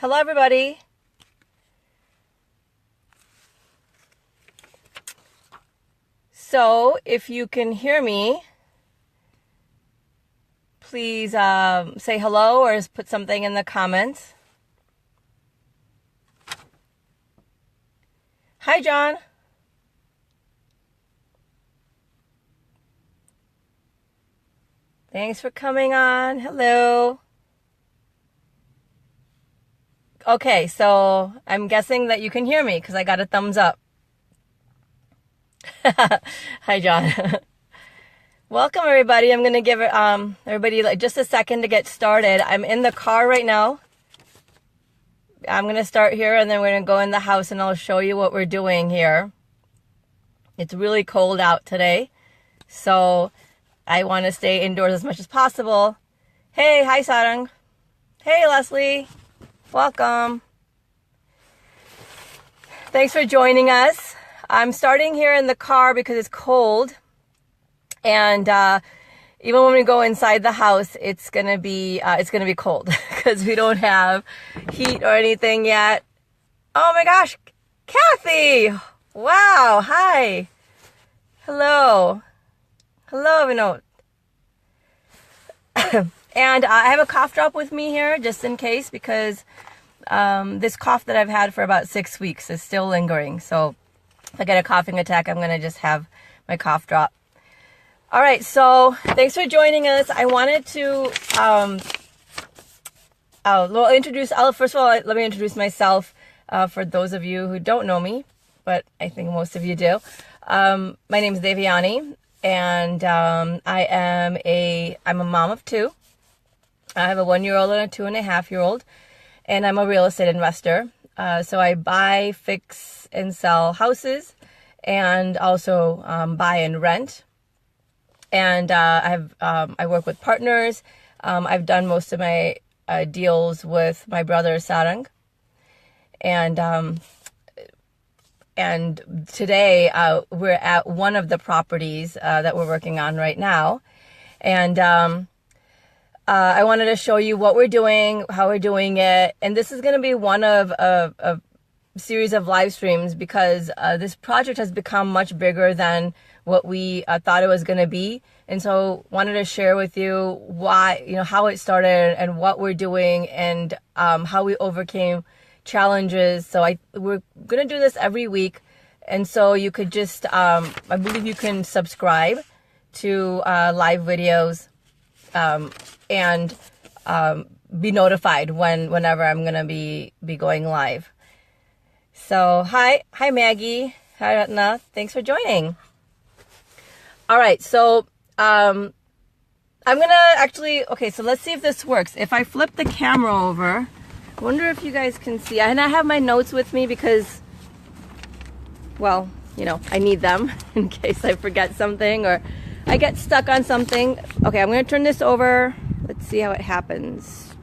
Hello, everybody. So, if you can hear me, please say hello or put something in the comments. Hi, John. Thanks for coming on. Hello. Okay, so I'm guessing that you can hear me because I got a thumbs up. Hi, John. Welcome, everybody. I'm going to give everybody just a second to get started. I'm in the car right now. I'm going to start here, and then we're going to go in the house, and I'll show you what we're doing here. It's really cold out today, so I want to stay indoors as much as possible. Hey, hi, Sarang. Hey, Leslie. Welcome. Thanks for joining us. I'm starting here in the car because it's cold, and even when we go inside the house, it's gonna be cold because we don't have heat or anything yet. Oh my gosh, Kathy! Wow, hi. Hello, Vinod. And I have a cough drop with me here just in case because this cough that I've had for about 6 weeks is still lingering. So if I get a coughing attack, I'm going to just have my cough drop. All right, so thanks for joining us. I wanted to first of all, let me introduce myself for those of you who don't know me, but I think most of you do. My name is Devyani, and I'm a mom of two. I have a 1-year-old and a 2.5-year-old, and I'm a real estate investor. So I buy, fix, and sell houses, and also buy and rent. And I work with partners. I've done most of my deals with my brother Sarang, and today we're at one of the properties that we're working on right now, and I wanted to show you what we're doing, how we're doing it, and this is going to be one of a series of live streams because this project has become much bigger than what we thought it was going to be, and so wanted to share with you why, how it started and what we're doing and how we overcame challenges. So we're going to do this every week, and so you could just I believe you can subscribe to live videos and be notified whenever I'm gonna be going live. So hi Maggie, hi Ratna, thanks for joining. All right, so I'm gonna so let's see if this works. If I flip the camera over, I wonder if you guys can see. And I have my notes with me because, well, I need them in case I forget something or I get stuck on something. Okay, I'm gonna turn this over. Let's see how it happens.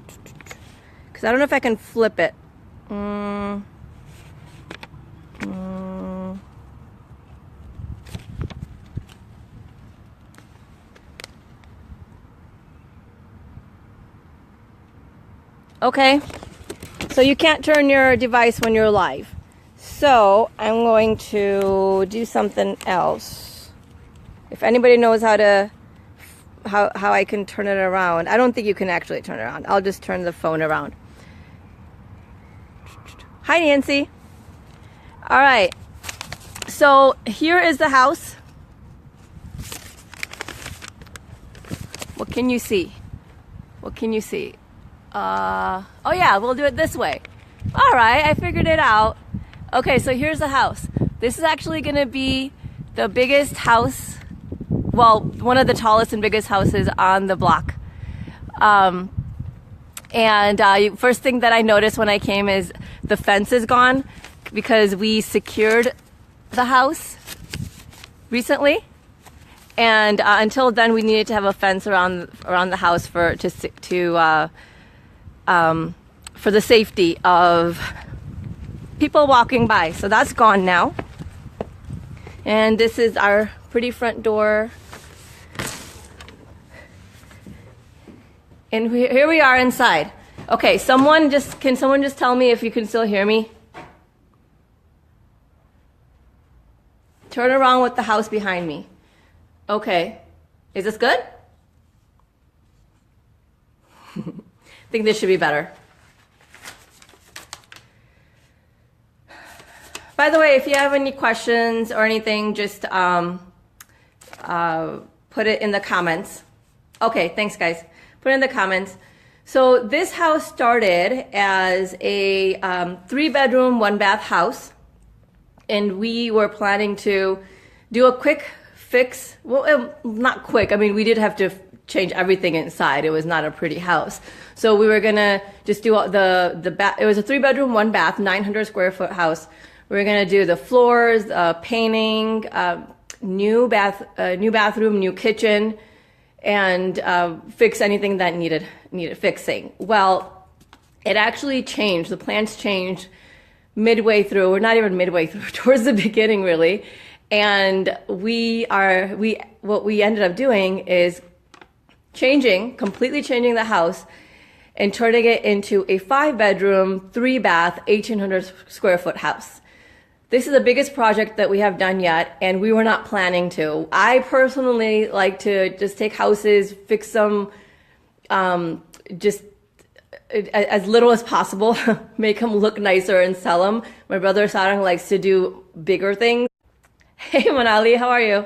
Because I don't know if I can flip it. Okay, so you can't turn your device when you're live. So I'm going to do something else. If anybody knows how I can turn it around. I don't think you can actually turn it around. I'll just turn the phone around. Hi, Nancy. All right. So here is the house. What can you see? What can you see? Oh yeah, we'll do it this way. All right, I figured it out. Okay, so here's the house. This is actually going to be the biggest house, well, one of the tallest and biggest houses on the block. First thing that I noticed when I came is the fence is gone because we secured the house recently. And until then, we needed to have a fence around the house for the safety of people walking by. So that's gone now. And this is our pretty front door. And here we are inside. Okay, can someone just tell me if you can still hear me? Turn around with the house behind me. Okay. Is this good? I think this should be better. By the way, if you have any questions or anything, just put it in the comments. Okay, thanks guys. Put it in the comments. So this house started as a 3-bedroom, 1-bath house. And we were planning to do a quick fix. Well, not quick. I mean, we did have to change everything inside. It was not a pretty house. So we were gonna just do it was a 3-bedroom, 1-bath, 900 square foot house. We were gonna do the floors, painting, new bathroom, new kitchen, and fix anything that needed fixing. Well, it actually changed. The plans changed midway through, or not even midway through, towards the beginning really. And what we ended up doing is completely changing the house and turning it into a 5-bedroom, 3-bath, 1,800 square foot house. This is the biggest project that we have done yet, and we were not planning to. I personally like to just take houses, fix them, just as little as possible, make them look nicer and sell them. My brother Sarang likes to do bigger things. Hey Manali, how are you?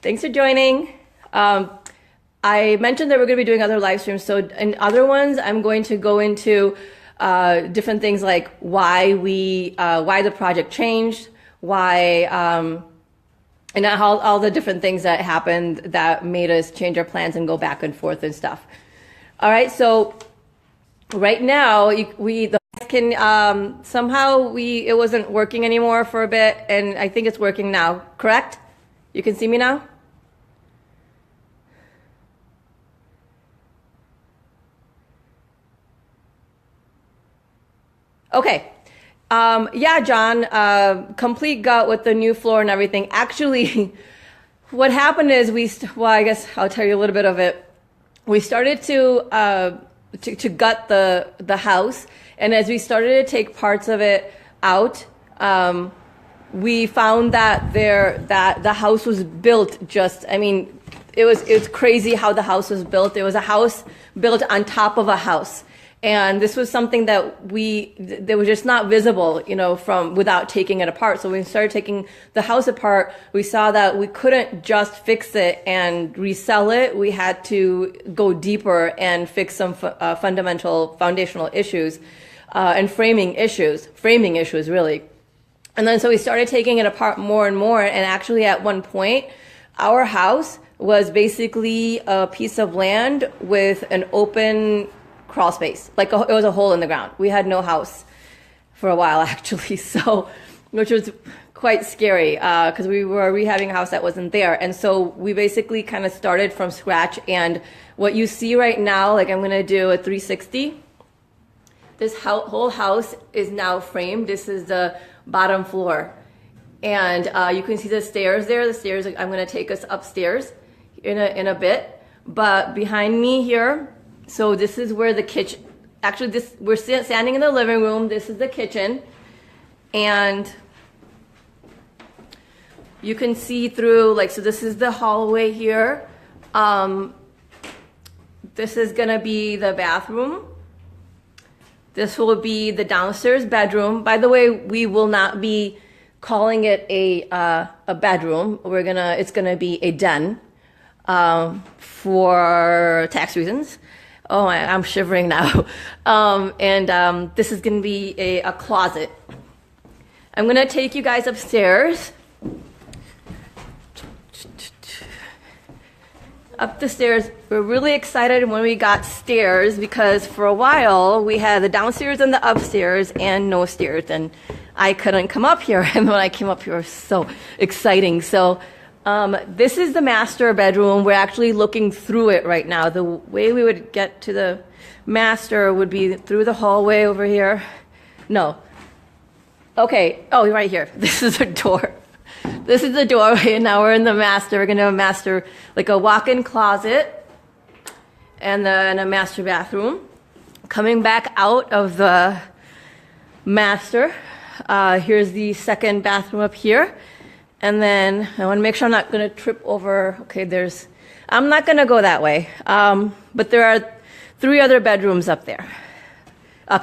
Thanks for joining. I mentioned that we're going to be doing other live streams. So in other ones, I'm going to go into different things like why the project changed, and all the different things that happened that made us change our plans and go back and forth and stuff. All right, so right now it wasn't working anymore for a bit, and I think it's working now. Correct? You can see me now? Okay. Yeah, John, complete gut with the new floor and everything. Actually, what happened is I guess I'll tell you a little bit of it. We started to gut the house, and as we started to take parts of it out, we found that the house was built it was crazy how the house was built. It was a house built on top of a house. And this was something that was just not visible, from without taking it apart. So when we started taking the house apart, we saw that we couldn't just fix it and resell it. We had to go deeper and fix some foundational issues, and framing issues really. And then so we started taking it apart more and more. And actually at one point, our house was basically a piece of land with an open crawl space. It was a hole in the ground. We had no house for a while actually, so, which was quite scary because we were rehabbing a house that wasn't there. And so we basically kind of started from scratch. And what you see right now, I'm going to do a 360. This whole house is now framed. This is the bottom floor. And you can see the stairs there. The stairs, I'm going to take us upstairs in a bit. But behind me here, so this is where the kitchen, actually we're standing in the living room. This is the kitchen. And you can see through, so this is the hallway here. This is gonna be the bathroom. This will be the downstairs bedroom. By the way, we will not be calling it a bedroom. It's gonna be a den, for tax reasons. Oh, I'm shivering now. This is going to be a closet. I'm going to take you guys upstairs. Up the stairs. We're really excited when we got stairs because for a while we had the downstairs and the upstairs and no stairs. And I couldn't come up here. And when I came up here, it was so exciting. So this is the master bedroom. We're actually looking through it right now. The way we would get to the master would be through the hallway over here. No. Okay. Oh, right here. This is the door. This is the doorway, and now we're in the master. We're going to have a master, a walk-in closet, and then a master bathroom. Coming back out of the master, here's the second bathroom up here. And then I want to make sure I'm not going to trip over. Okay, I'm not going to go that way. But there are 3 other bedrooms up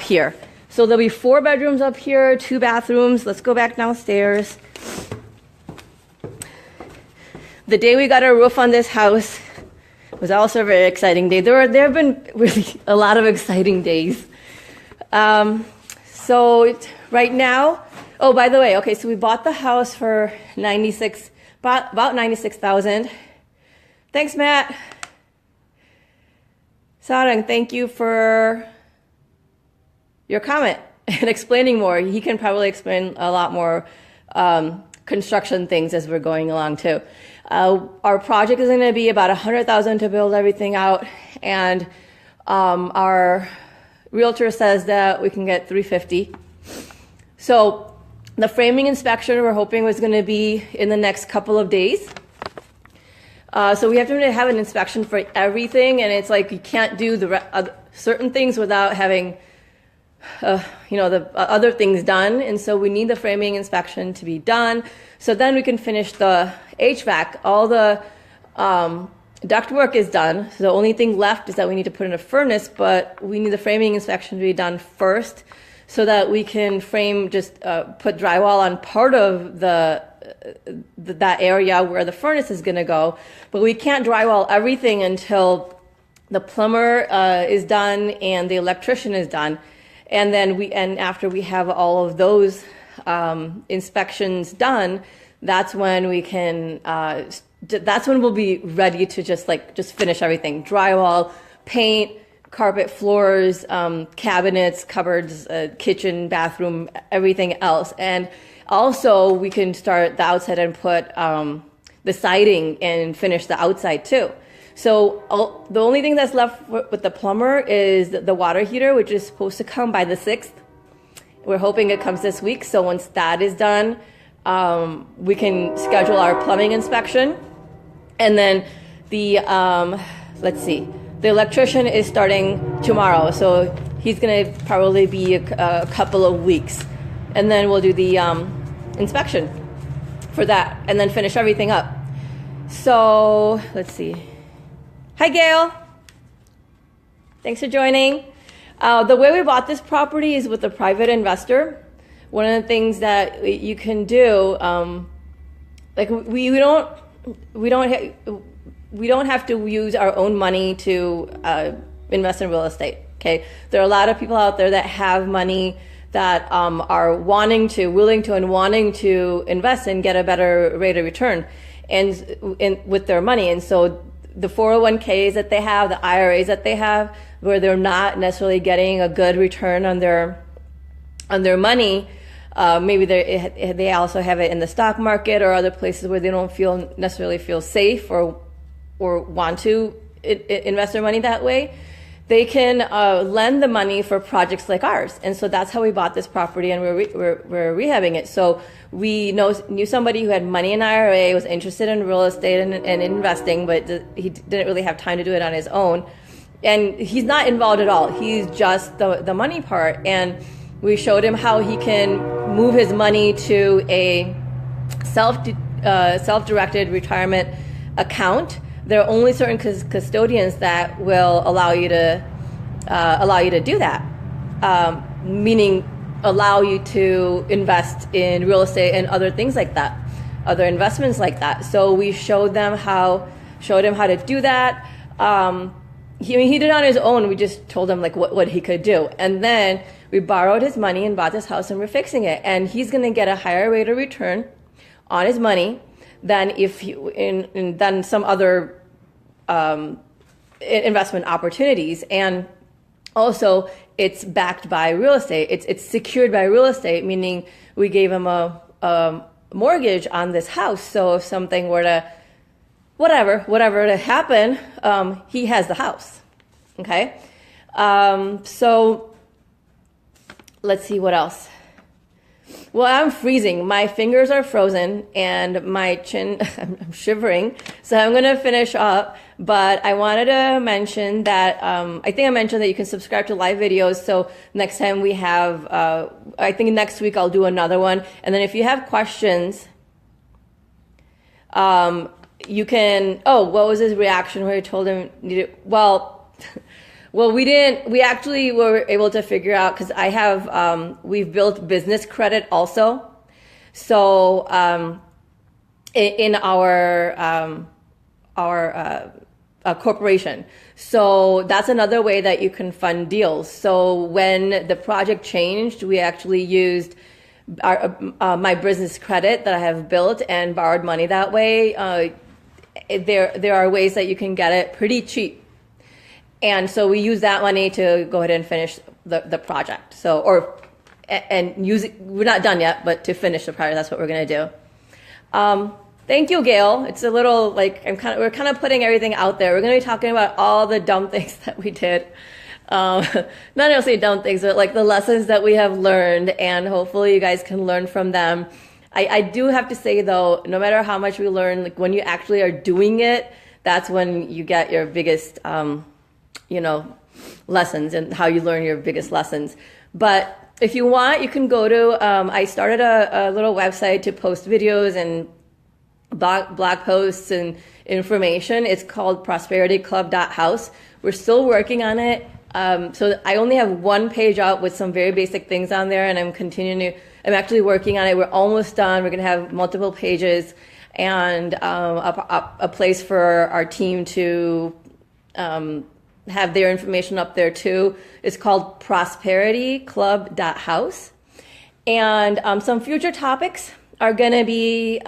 here. So there'll be 4 bedrooms up here, 2 bathrooms. Let's go back downstairs. The day we got a roof on this house was also a very exciting day. There have been really a lot of exciting days. So right now, oh, by the way, okay, so we bought the house for about $96,000. Thanks, Matt. Sarang, thank you for your comment and explaining more. He can probably explain a lot more construction things as we're going along too. Our project is going to be about $100,000 to build everything out, and our realtor says that we can get $350,000. So the framing inspection we're hoping was going to be in the next couple of days. So we have to have an inspection for everything, and it's like you can't do certain things without having the other things done, and so we need the framing inspection to be done. So then we can finish the HVAC. All the duct work is done. So the only thing left is that we need to put in a furnace, but we need the framing inspection to be done first, so that we can put drywall on part of that area where the furnace is going to go. But we can't drywall everything until the plumber is done and the electrician is done. And then after we have all of those inspections done, that's when we can. That's when we'll be ready to just finish everything: drywall, paint, carpet, floors, cabinets, cupboards, kitchen, bathroom, everything else. And also we can start the outside and put the siding and finish the outside too. So the only thing that's left with the plumber is the water heater, which is supposed to come by the 6th. We're hoping it comes this week. So once that is done, we can schedule our plumbing inspection. And then the electrician is starting tomorrow. So he's going to probably be a couple of weeks. And then we'll do the inspection for that and then finish everything up. So let's see. Hi, Gail. Thanks for joining. The way we bought this property is with a private investor. One of the things that you can do, we don't have to use our own money to invest in real estate. Okay, there are a lot of people out there that have money that are willing to invest and get a better rate of return, with their money. And so the 401ks that they have, the IRAs that they have, where they're not necessarily getting a good return on their money, maybe they also have it in the stock market or other places where they don't necessarily feel safe or want to invest their money that way. They can lend the money for projects like ours. And so that's how we bought this property, and we're rehabbing it. So we knew somebody who had money in IRA, was interested in real estate and investing, but he didn't really have time to do it on his own. And he's not involved at all. He's just the money part. And we showed him how he can move his money to a self-directed retirement account. There are only certain custodians that will allow you to do that, meaning allow you to invest in real estate and other things like that, other investments like that. So we showed him how to do that. He did it on his own. We just told him what he could do, and then we borrowed his money and bought this house, and we're fixing it. And he's going to get a higher rate of return on his money than than some other investment opportunities. And also, it's backed by real estate. It's secured by real estate, meaning we gave him a mortgage on this house. So if something were to, whatever to happen, he has the house. Okay. So let's see what else. Well, I'm freezing. My fingers are frozen and my chin, I'm shivering. So I'm going to finish up. but I wanted to mention that I think I mentioned that you can subscribe to live videos. So next time we have, I think next week I'll do another one. And then if you have questions, you can, oh, what was his reaction when I told him, well, we actually were able to figure out, because I have, we've built business credit also. So in our corporation. So that's another way that you can fund deals. So when the project changed, we actually used my business credit that I have built and borrowed money that way. There are ways that you can get it pretty cheap. And so we use that money to go ahead and finish the project. So, and use it, we're not done yet, but to finish the project, that's what we're going to do. Thank you, Gail. It's a little like, we're kind of putting everything out there. We're going to be talking about all the dumb things that we did. Not necessarily dumb things, but like the lessons that we have learned, and hopefully you guys can learn from them. I do have to say though, no matter how much we learn, like when you actually are doing it, that's when you get your biggest, lessons, and how you learn your biggest lessons. But if you want, you can go to, I started a little website to post videos and blog posts and information. It's called prosperityclub.house. We're still working on it. So I only have one page out with some very basic things on there, and I'm actually working on it. We're almost done. We're going to have multiple pages and a place for our team to have their information up there too. It's called prosperityclub.house. And some future topics are going to be,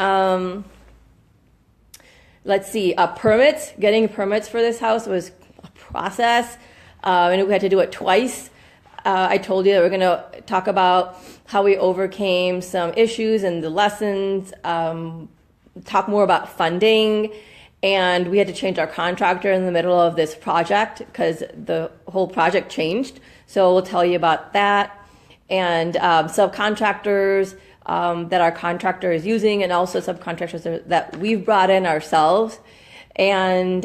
let's see, permits. Getting permits for this house was a process, and we had to do it twice. I told you that we're going to talk about how we overcame some issues and the lessons, talk more about funding, and we had to change our contractor in the middle of this project because the whole project changed. So we'll tell you about that, and subcontractors that our contractor is using, and also subcontractors that we've brought in ourselves, and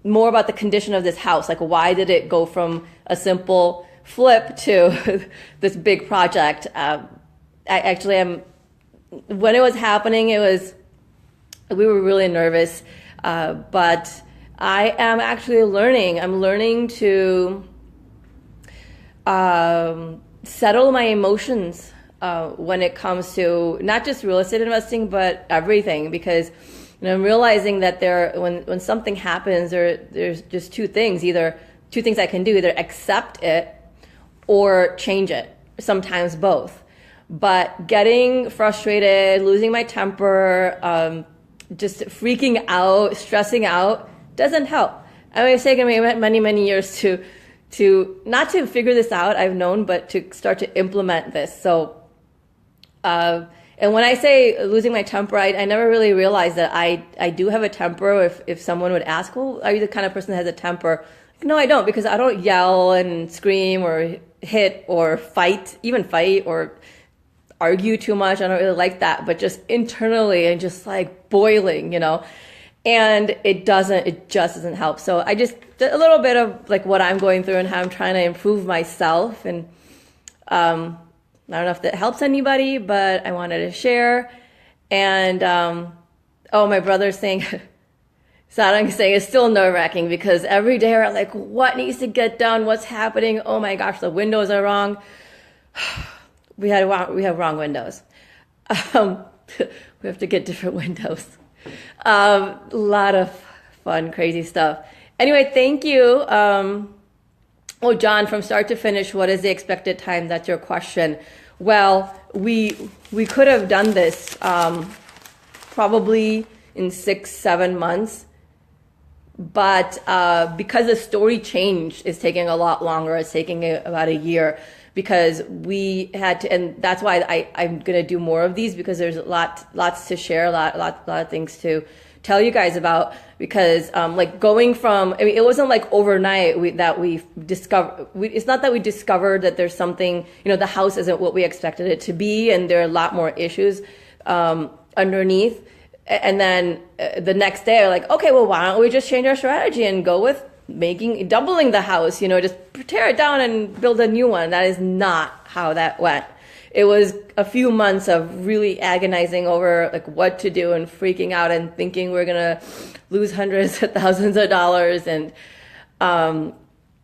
more about the condition of this house. Like, why did it go from a simple flip to this big project? When it was happening, we were really nervous, but I am actually learning. I'm learning to settle my emotions when it comes to not just real estate investing, but everything, because I'm realizing that when something happens, there's just two things I can do: either accept it or change it. Sometimes both. But getting frustrated, losing my temper, just freaking out, stressing out doesn't help. I mean, it's taken me many, many years to not to figure this out, I've known, but to start to implement this. So, and when I say losing my temper, I never really realized that I do have a temper. If someone would ask, well, are you the kind of person that has a temper? No, I don't, because I don't yell and scream or hit or fight or argue too much. I don't really like that, but just internally and just like boiling, and it just doesn't help. So I just a little bit of like what I'm going through and how I'm trying to improve myself. And I don't know if that helps anybody, but I wanted to share. And my brother's saying, Sarang saying it's still nerve-wracking because every day we're like, what needs to get done? What's happening? Oh my gosh, the windows are wrong. We have wrong windows. We have to get different windows. A lot of fun, crazy stuff. Anyway, thank you. John, from start to finish, what is the expected time? That's your question. Well, we could have done this probably in 6-7 months. But because the story change is taking a lot longer, it's taking about a year, because we had to, and that's why I'm going to do more of these, because there's lots to share, a lot of things to tell you guys about, because like going from, I mean, it wasn't like overnight that we discovered, it's not that we discovered that there's something, the house isn't what we expected it to be, and there are a lot more issues underneath. And then the next day, like, okay, well, why don't we just change our strategy and go with doubling the house, just tear it down and build a new one. That is not how that went. It was a few months of really agonizing over like what to do and freaking out and thinking we're going to lose hundreds of thousands of dollars, and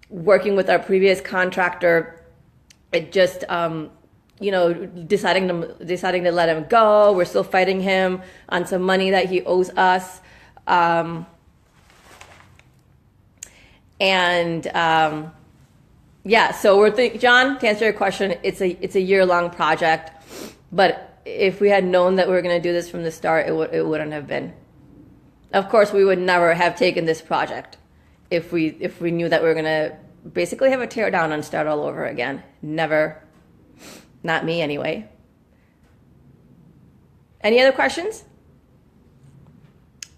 working with our previous contractor. It just, deciding to let him go. We're still fighting him on some money that he owes us. So John, to answer your question, it's a year-long project, but if we had known that we were going to do this from the start, it wouldn't have been. Of course, we would never have taken this project if we knew that we were going to basically have a tear down and start all over again. Never. Not me, anyway. Any other questions?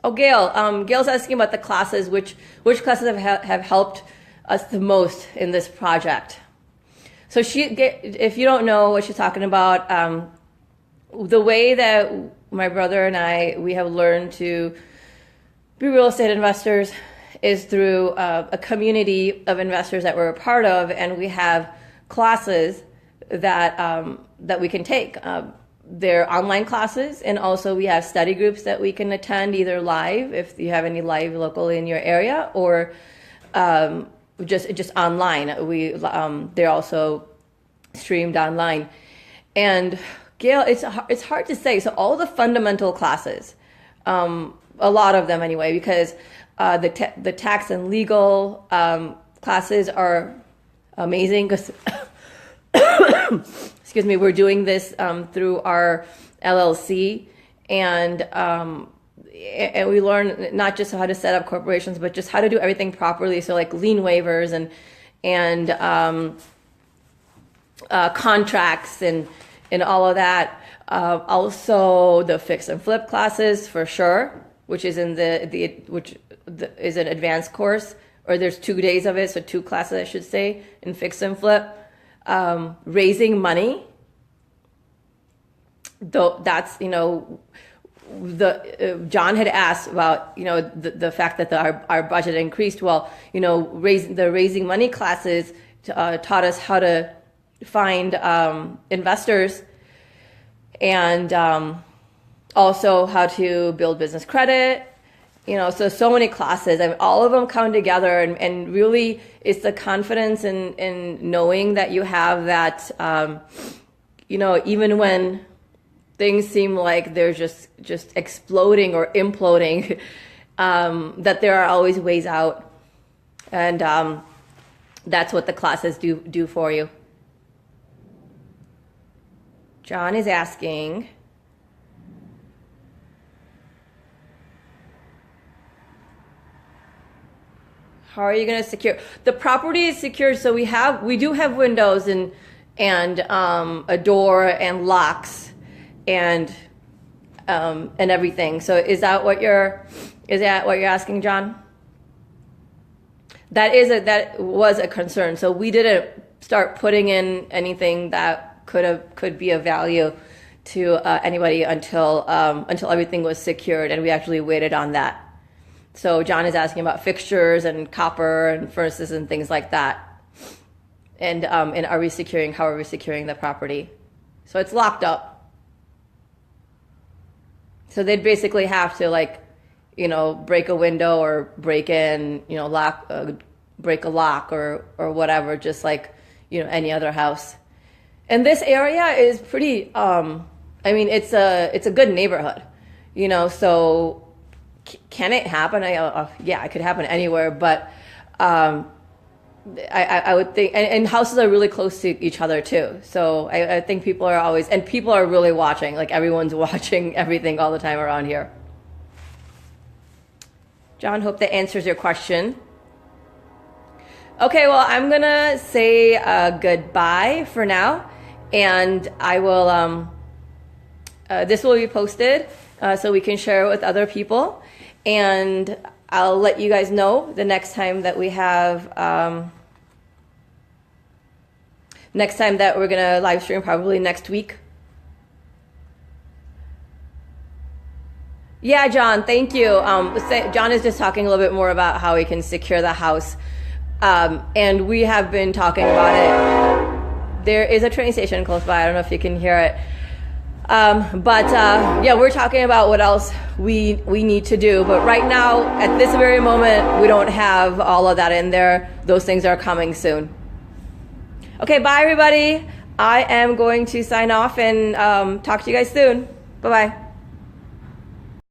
Oh, Gail. Gail's asking about the classes. Which classes have helped us the most in this project? So if you don't know what she's talking about, the way that my brother and we have learned to be real estate investors is through a community of investors that we're a part of, and we have classes that we can take. They're online classes, and also we have study groups that we can attend either live, if you have any live locally in your area, or just online. They're also streamed online. And Gail, it's hard to say. So all the fundamental classes, a lot of them anyway, because the tax and legal classes are amazing because excuse me, we're doing this through our LLC, and we learn not just how to set up corporations, but just how to do everything properly. So like lien waivers and contracts and all of that. Also the fix and flip classes for sure, which is in is an advanced course, or there's 2 days of it, so 2 classes I should say in fix and flip. Raising money, though, that's John had asked about the fact that our budget increased. Well, the raising money classes taught us how to find investors, and also how to build business credit. So many classes, and all of them come together, and really it's the confidence in knowing that you have that, even when things seem like they're just exploding or imploding, that there are always ways out. And that's what the classes do for you. John is asking, how are you going to secure? The property is secured, so we do have windows and a door and locks and everything. So is that what you're asking, John? That was a concern. So we didn't start putting in anything that could be of value to anybody until everything was secured, and we actually waited on that. So John is asking about fixtures and copper and furnaces and things like that. And how are we securing the property? So it's locked up. So they'd basically have to break a window or break in, break a lock or whatever, just like, any other house. And this area is pretty, it's a good neighborhood, so can it happen? Yeah, it could happen anywhere, but I would think, and houses are really close to each other too. So I think people are really watching, like everyone's watching everything all the time around here. John, hope that answers your question. Okay, well, I'm gonna say goodbye for now, and I will, this will be posted so we can share it with other people. And I'll let you guys know the next time that we have, next time that we're going to live stream, probably next week. Yeah, John, thank you. John is just talking a little bit more about how he can secure the house. And we have been talking about it. There is a train station close by. I don't know if you can hear it. Yeah, we're talking about what else we need to do. But right now, at this very moment, we don't have all of that in there. Those things are coming soon. Okay, bye everybody. I am going to sign off and talk to you guys soon. Bye-bye.